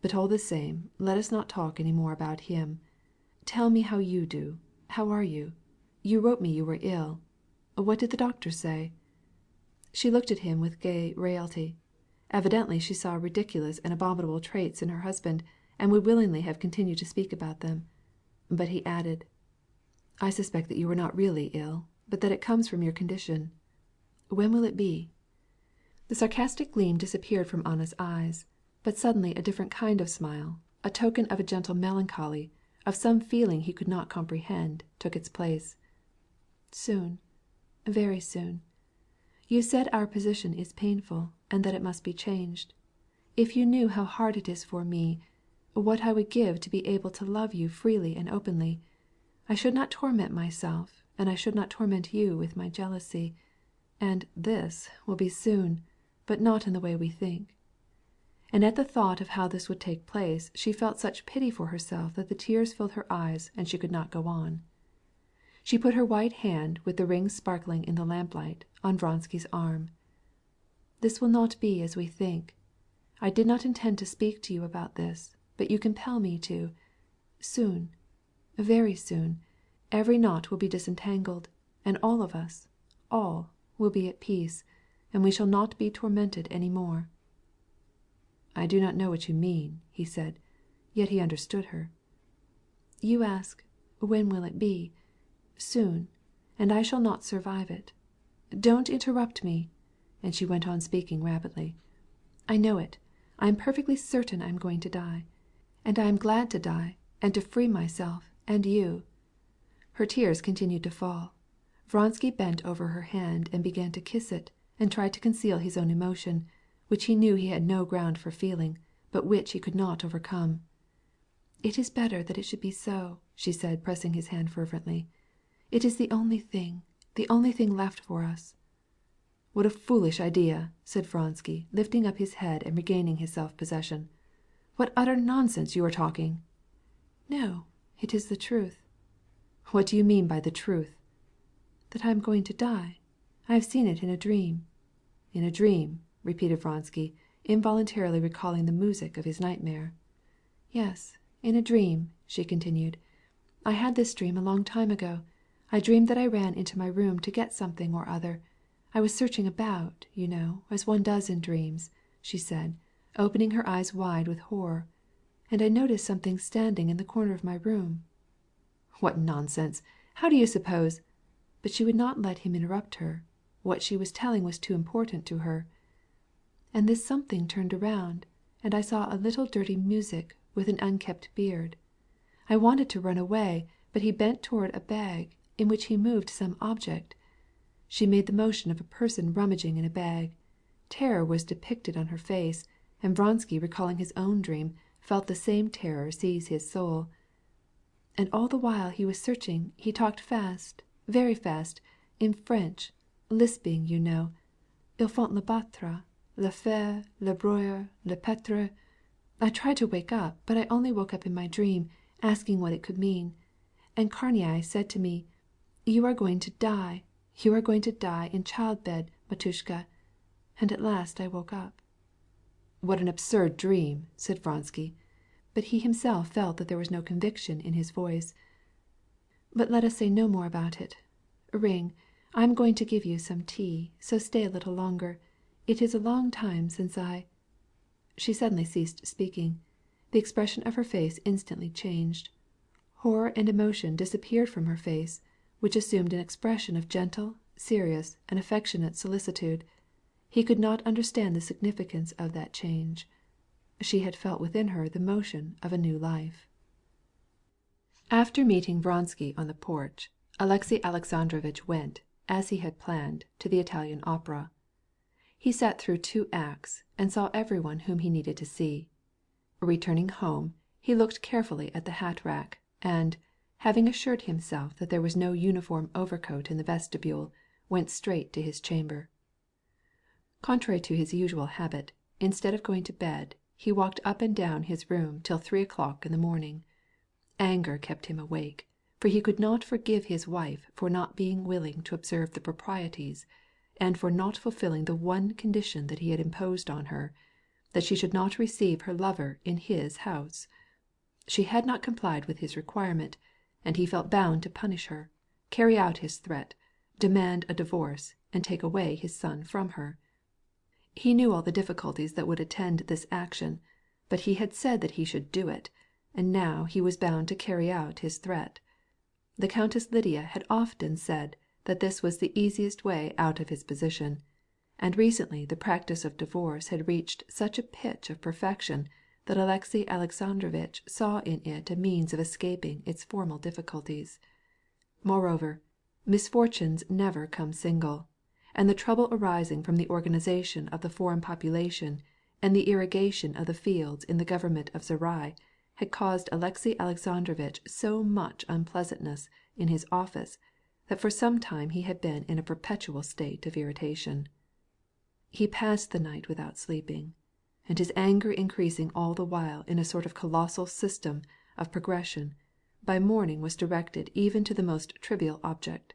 "But all the same, let us not talk any more about him. Tell me how you do. How are you? You wrote me you were ill. What did the doctor say?" She looked at him with gay raillery. Evidently she saw ridiculous and abominable traits in her husband, and would willingly have continued to speak about them. But he added, "I suspect that you are not really ill, but that it comes from your condition. When will it be?" The sarcastic gleam disappeared from Anna's eyes, but suddenly a different kind of smile, a token of a gentle melancholy, of some feeling he could not comprehend, took its place. "Soon, very soon. You said our position is painful, and that it must be changed. If you knew how hard it is for me, what I would give to be able to love you freely and openly, I should not torment myself, and I should not torment you with my jealousy. And this will be soon, but not in the way we think." And at the thought of how this would take place she felt such pity for herself that the tears filled her eyes and she could not go on. She put her white hand, with the ring sparkling in the lamplight, on Vronsky's arm. "This will not be as we think. I did not intend to speak to you about this, but you compel me to. Soon, very soon, every knot will be disentangled, and all of us, all, will be at peace, and we shall not be tormented any more." "I do not know what you mean," he said, yet he understood her. "You ask, when will it be? Soon, and I shall not survive it. Don't interrupt me." And she went on speaking rapidly. "I know it. I am perfectly certain I am going to die. And I am glad to die, and to free myself, and you." Her tears continued to fall. Vronsky bent over her hand and began to kiss it, and tried to conceal his own emotion, which he knew he had no ground for feeling, but which he could not overcome. "It is better that it should be so," she said, pressing his hand fervently. "It is the only thing left for us." "What a foolish idea," said Vronsky, lifting up his head and regaining his self-possession. "What utter nonsense you are talking." "No, it is the truth." "What do you mean by the truth?" "That I am going to die. I have seen it in a dream." "In a dream," repeated Vronsky, involuntarily recalling the music of his nightmare. "Yes, in a dream," she continued. "I had this dream a long time ago. I dreamed that I ran into my room to get something or other. I was searching about, you know, as one does in dreams," she said, opening her eyes wide with horror. "And I noticed something standing in the corner of my room." "What nonsense! How do you suppose—" But she would not let him interrupt her. What she was telling was too important to her. "And this something turned around, and I saw a little dirty music with an unkempt beard. I wanted to run away, but he bent toward a bag, in which he moved some object. She made the motion of a person rummaging in a bag. Terror was depicted on her face, and Vronsky, recalling his own dream, felt the same terror seize his soul. And all the while he was searching he talked fast, very fast, in French, lisping, you know. Il faut le battre, le faire, le broyer, le paître. I tried to wake up, but I only woke up in my dream, asking what it could mean. And Karenina said to me, 'You are going to die. You are going to die in childbed, Matushka.' And at last I woke up." "What an absurd dream," said Vronsky, but he himself felt that there was no conviction in his voice. "But let us say no more about it. Ring, I am going to give you some tea, so stay a little longer. It is a long time since I—" She suddenly ceased speaking. The expression of her face instantly changed. Horror and emotion disappeared from her face, which assumed an expression of gentle, serious, and affectionate solicitude. He could not understand the significance of that change. She had felt within her the motion of a new life. After meeting Vronsky on the porch, Alexey Alexandrovitch went, as he had planned, to the Italian opera. He sat through 2 acts, and saw everyone whom he needed to see. Returning home, he looked carefully at the hat rack, and, having assured himself that there was no uniform overcoat in the vestibule, went straight to his chamber. Contrary to his usual habit, instead of going to bed, he walked up and down his room till 3 o'clock in the morning. Anger kept him awake, for he could not forgive his wife for not being willing to observe the proprieties, and for not fulfilling the one condition that he had imposed on her, that she should not receive her lover in his house. She had not complied with his requirement, and he felt bound to punish her, carry out his threat, demand a divorce, and take away his son from her. He knew all the difficulties that would attend this action, but he had said that he should do it, and now he was bound to carry out his threat. The Countess Lydia had often said that this was the easiest way out of his position, and recently the practice of divorce had reached such a pitch of perfection that Alexey Alexandrovitch saw in it a means of escaping its formal difficulties. Moreover, misfortunes never come single, and the trouble arising from the organization of the foreign population and the irrigation of the fields in the government of Zarai had caused Alexey Alexandrovitch so much unpleasantness in his office that for some time he had been in a perpetual state of irritation. He passed the night without sleeping, and his anger increasing all the while in a sort of colossal system of progression, by morning was directed even to the most trivial object.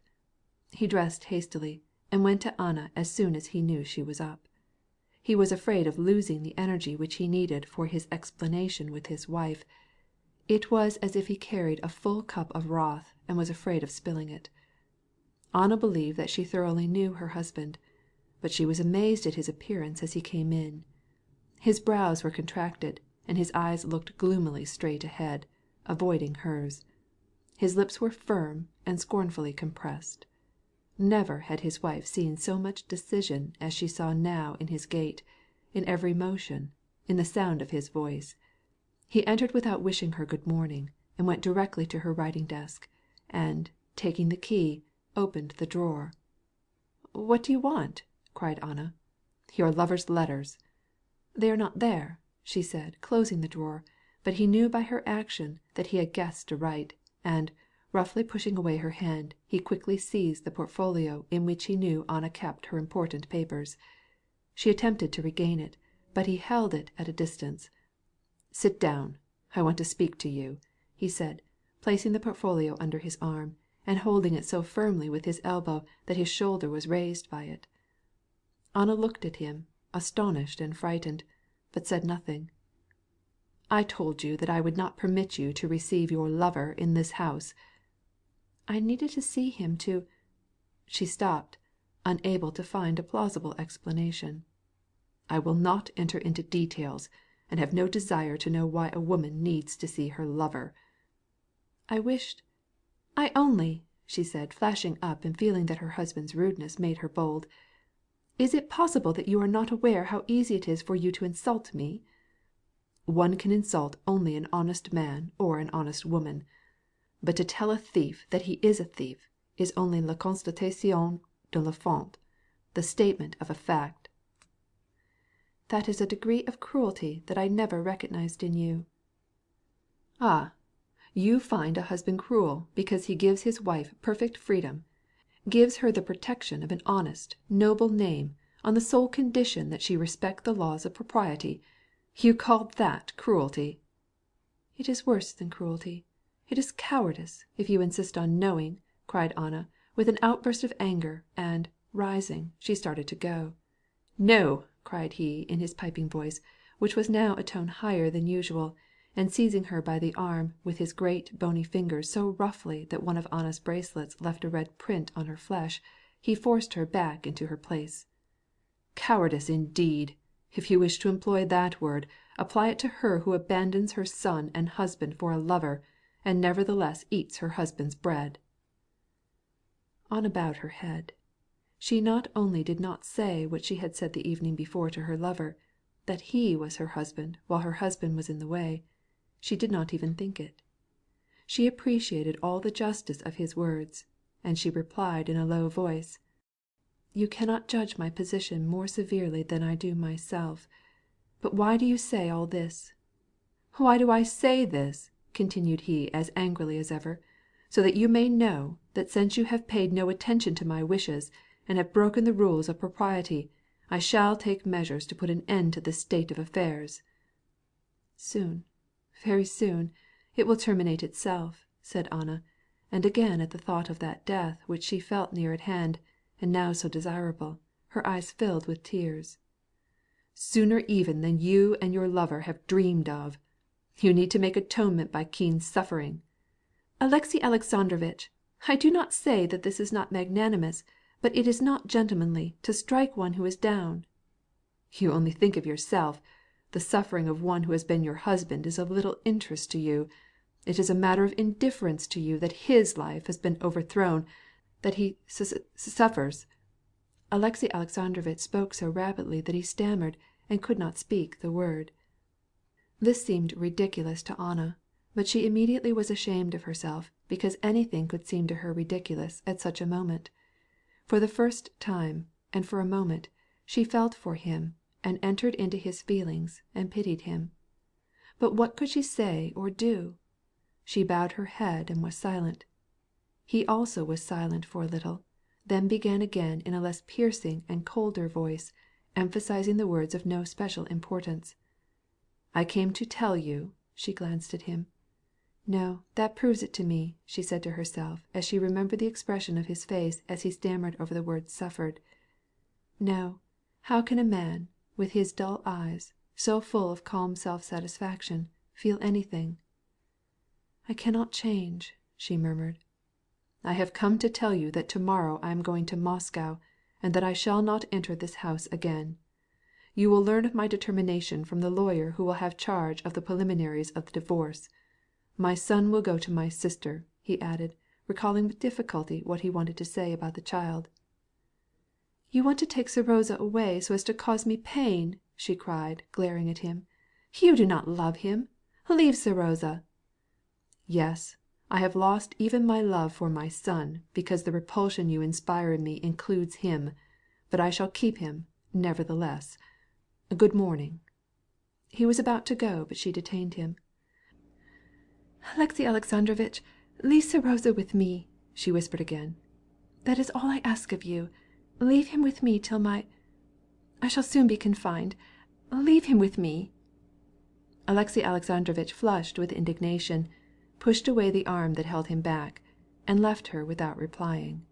He dressed hastily, and went to Anna as soon as he knew she was up. He was afraid of losing the energy which he needed for his explanation with his wife. It was as if he carried a full cup of wrath and was afraid of spilling it. Anna believed that she thoroughly knew her husband, but she was amazed at his appearance as he came in. His brows were contracted, and his eyes looked gloomily straight ahead, avoiding hers. His lips were firm and scornfully compressed. Never had his wife seen so much decision as she saw now in his gait, in every motion, in the sound of his voice. He entered without wishing her good morning, and went directly to her writing desk, and, taking the key, opened the drawer. "What do you want?" cried Anna. "Your lover's letters." "They are not there," she said, closing the drawer, but he knew by her action that he had guessed aright, and, roughly pushing away her hand, he quickly seized the portfolio in which he knew Anna kept her important papers. She attempted to regain it, but he held it at a distance. "Sit down. I want to speak to you," he said, placing the portfolio under his arm, and holding it so firmly with his elbow that his shoulder was raised by it. Anna looked at him, astonished and frightened, but said nothing. "I told you that I would not permit you to receive your lover in this house." "I needed to see him to—" She stopped, unable to find a plausible explanation. "I will not enter into details, and have no desire to know why a woman needs to see her lover." "I only," she said, flashing up and feeling that her husband's rudeness made her bold. "Is it possible that you are not aware how easy it is for you to insult me?" "One can insult only an honest man or an honest woman. But to tell a thief that he is a thief is only la constatation de la faute, the statement of a fact." "That is a degree of cruelty that I never recognized in you." "Ah, you find a husband cruel because he gives his wife perfect freedom, gives her the protection of an honest, noble name, on the sole condition that she respect the laws of propriety. You call that cruelty?" "It is worse than cruelty. It is cowardice, if you insist on knowing," cried Anna, with an outburst of anger, and, rising, she started to go. "No!" cried he in his piping voice, which was now a tone higher than usual, and seizing her by the arm with his great bony fingers so roughly that one of Anna's bracelets left a red print on her flesh, he forced her back into her place. "Cowardice indeed! If you wish to employ that word, apply it to her who abandons her son and husband for a lover, and nevertheless eats her husband's bread." Anna bowed her head. She not only did not say what she had said the evening before to her lover, that he was her husband while her husband was in the way. She did not even think it. She appreciated all the justice of his words, and she replied in a low voice, "You cannot judge my position more severely than I do myself. But why do you say all this?" "Why do I say this?" continued he as angrily as ever. "So that you may know that since you have paid no attention to my wishes, and have broken the rules of propriety, I shall take measures to put an end to this state of affairs." "Soon, very soon, it will terminate itself," said Anna, and again at the thought of that death which she felt near at hand, and now so desirable, her eyes filled with tears. "Sooner even than you and your lover have dreamed of. You need to make atonement by keen suffering." "Alexey Alexandrovitch, I do not say that this is not magnanimous, but it is not gentlemanly to strike one who is down." "You only think of yourself. The suffering of one who has been your husband is of little interest to you. It is a matter of indifference to you that his life has been overthrown, that he suffers." Alexey Alexandrovitch spoke so rapidly that he stammered and could not speak the word. This seemed ridiculous to Anna, but she immediately was ashamed of herself because anything could seem to her ridiculous at such a moment. For the first time, and for a moment, she felt for him and entered into his feelings and pitied him. But what could she say or do? She bowed her head and was silent. He also was silent for a little, then began again in a less piercing and colder voice, emphasizing the words of no special importance. "I came to tell you," she glanced at him. "No, that proves it to me," she said to herself as she remembered the expression of his face as he stammered over the word suffered. "No, how can a man, with his dull eyes, so full of calm self-satisfaction, feel anything?" "I cannot change," she murmured. "I have come to tell you that tomorrow I am going to Moscow, and that I shall not enter this house again. You will learn of my determination from the lawyer who will have charge of the preliminaries of the divorce. My son will go to my sister," he added, recalling with difficulty what he wanted to say about the child. "You want to take Seroza away so as to cause me pain," she cried, glaring at him. "You do not love him. Leave Seroza." "Yes, I have lost even my love for my son because the repulsion you inspire in me includes him, but I shall keep him, nevertheless. Good morning." He was about to go, but she detained him. "Alexey Alexandrovitch, leave Seroza with me," she whispered again. "That is all I ask of you. Leave him with me till I shall soon be confined. Leave him with me." Alexey Alexandrovitch flushed with indignation, pushed away the arm that held him back, and left her without replying.